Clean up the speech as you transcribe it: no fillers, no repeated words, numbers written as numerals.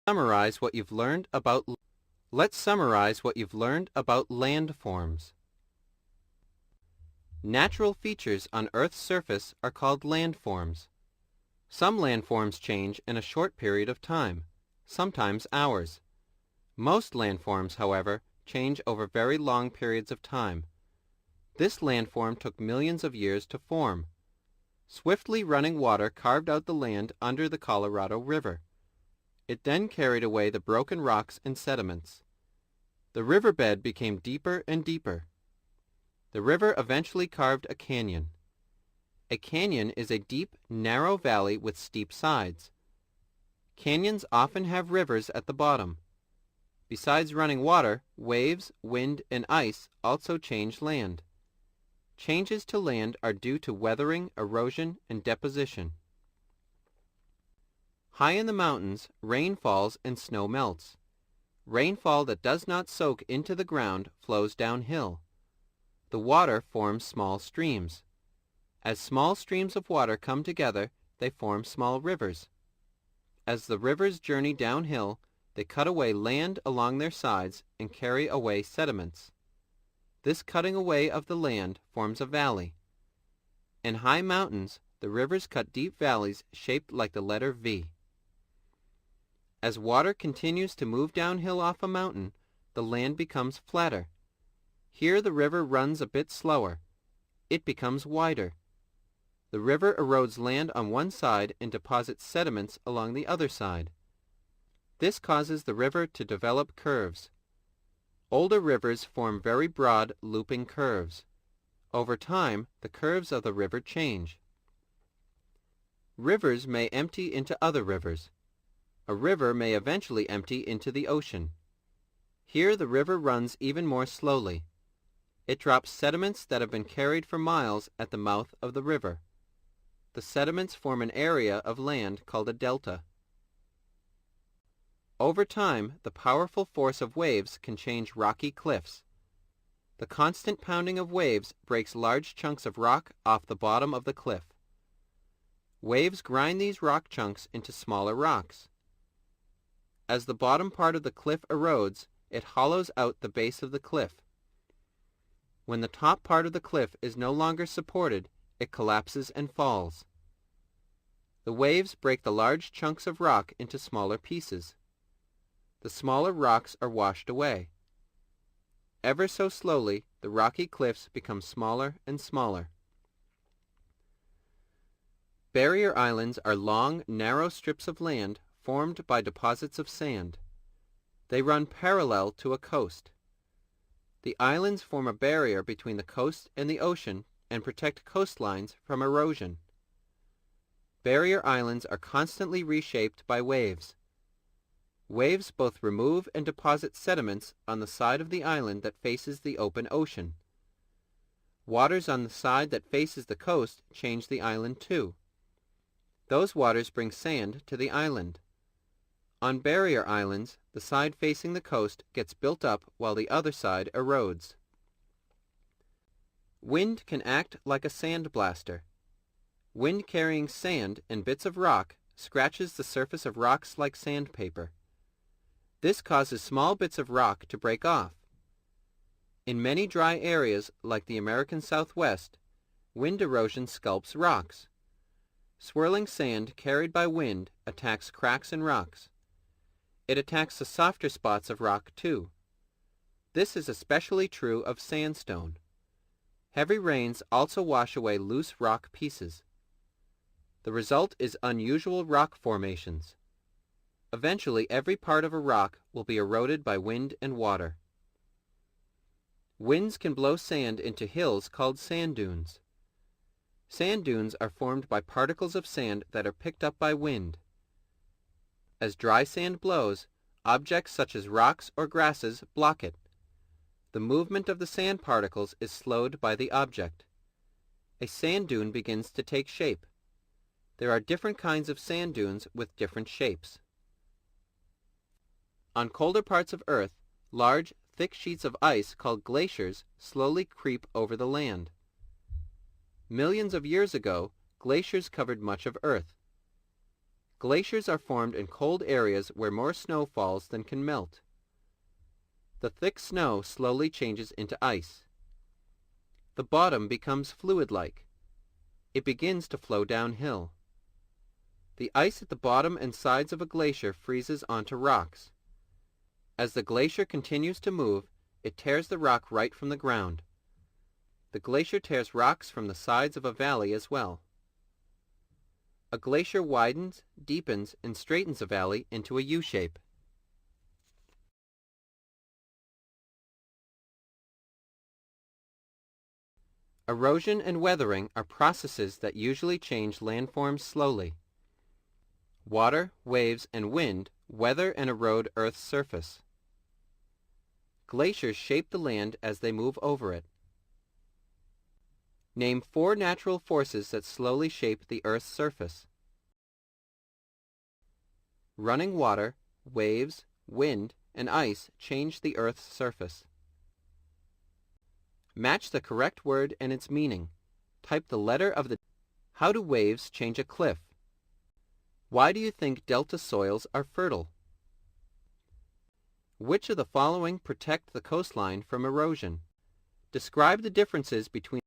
Summarize what you've learned about Let's summarize what you've learned about landforms. Natural features on Earth's surface are called landforms. Some landforms change in a short period of time, sometimes hours. Most landforms, however, change over very long periods of time. This landform took millions of years to form. Swiftly running water carved out the land under the Colorado River. It then carried away the broken rocks and sediments. The riverbed became deeper and deeper. The river eventually carved a canyon. A canyon is a deep, narrow valley with steep sides. Canyons often have rivers at the bottom. Besides running water, waves, wind, and ice also change land. Changes to land are due to weathering, erosion, and deposition. High in the mountains, rain falls and snow melts. Rainfall that does not soak into the ground flows downhill. The water forms small streams. As small streams of water come together, they form small rivers. As the rivers journey downhill, they cut away land along their sides and carry away sediments. This cutting away of the land forms a valley. In high mountains, the rivers cut deep valleys shaped like the letter V. As water continues to move downhill off a mountain, the land becomes flatter. Here the river runs a bit slower. It becomes wider. The river erodes land on one side and deposits sediments along the other side. This causes the river to develop curves. Older rivers form very broad, looping curves. Over time, the curves of the river change. Rivers may empty into other rivers. A river may eventually empty into the ocean. Here the river runs even more slowly. It drops sediments that have been carried for miles at the mouth of the river. The sediments form an area of land called a delta. Over time, the powerful force of waves can change rocky cliffs. The constant pounding of waves breaks large chunks of rock off the bottom of the cliff. Waves grind these rock chunks into smaller rocks. As the bottom part of the cliff erodes, it hollows out the base of the cliff. When the top part of the cliff is no longer supported, it collapses and falls. The waves break the large chunks of rock into smaller pieces. The smaller rocks are washed away. Ever so slowly, the rocky cliffs become smaller and smaller. Barrier islands are long, narrow strips of land formed by deposits of sand. They run parallel to a coast. The islands form a barrier between the coast and the ocean and protect coastlines from erosion. Barrier islands are constantly reshaped by waves. Waves both remove and deposit sediments on the side of the island that faces the open ocean. Waters on the side that faces the coast change the island too. Those waters bring sand to the island. On barrier islands, the side facing the coast gets built up while the other side erodes. Wind can act like a sand blaster. Wind carrying sand and bits of rock scratches the surface of rocks like sandpaper. This causes small bits of rock to break off. In many dry areas like the American Southwest, wind erosion sculpts rocks. Swirling sand carried by wind attacks cracks in rocks. It attacks the softer spots of rock too. This is especially true of sandstone. Heavy rains also wash away loose rock pieces. The result is unusual rock formations. Eventually, every part of a rock will be eroded by wind and water. Winds can blow sand into hills called sand dunes. Sand dunes are formed by particles of sand that are picked up by wind. As dry sand blows, objects such as rocks or grasses block it. The movement of the sand particles is slowed by the object. A sand dune begins to take shape. There are different kinds of sand dunes with different shapes. On colder parts of Earth, large, thick sheets of ice called glaciers slowly creep over the land. Millions of years ago, glaciers covered much of Earth. Glaciers are formed in cold areas where more snow falls than can melt. The thick snow slowly changes into ice. The bottom becomes fluid-like. It begins to flow downhill. The ice at the bottom and sides of a glacier freezes onto rocks. As the glacier continues to move, it tears the rock right from the ground. The glacier tears rocks from the sides of a valley as well. A glacier widens, deepens, and straightens a valley into a U-shape. Erosion and weathering are processes that usually change landforms slowly. Water, waves, and wind weather and erode Earth's surface. Glaciers shape the land as they move over it. Name 4 natural forces that slowly shape the Earth's surface. Running water, waves, wind, and ice change the Earth's surface. Match the correct word and its meaning. Type the letter of the... How do waves change a cliff? Why do you think delta soils are fertile? Which of the following protect the coastline from erosion? Describe the differences between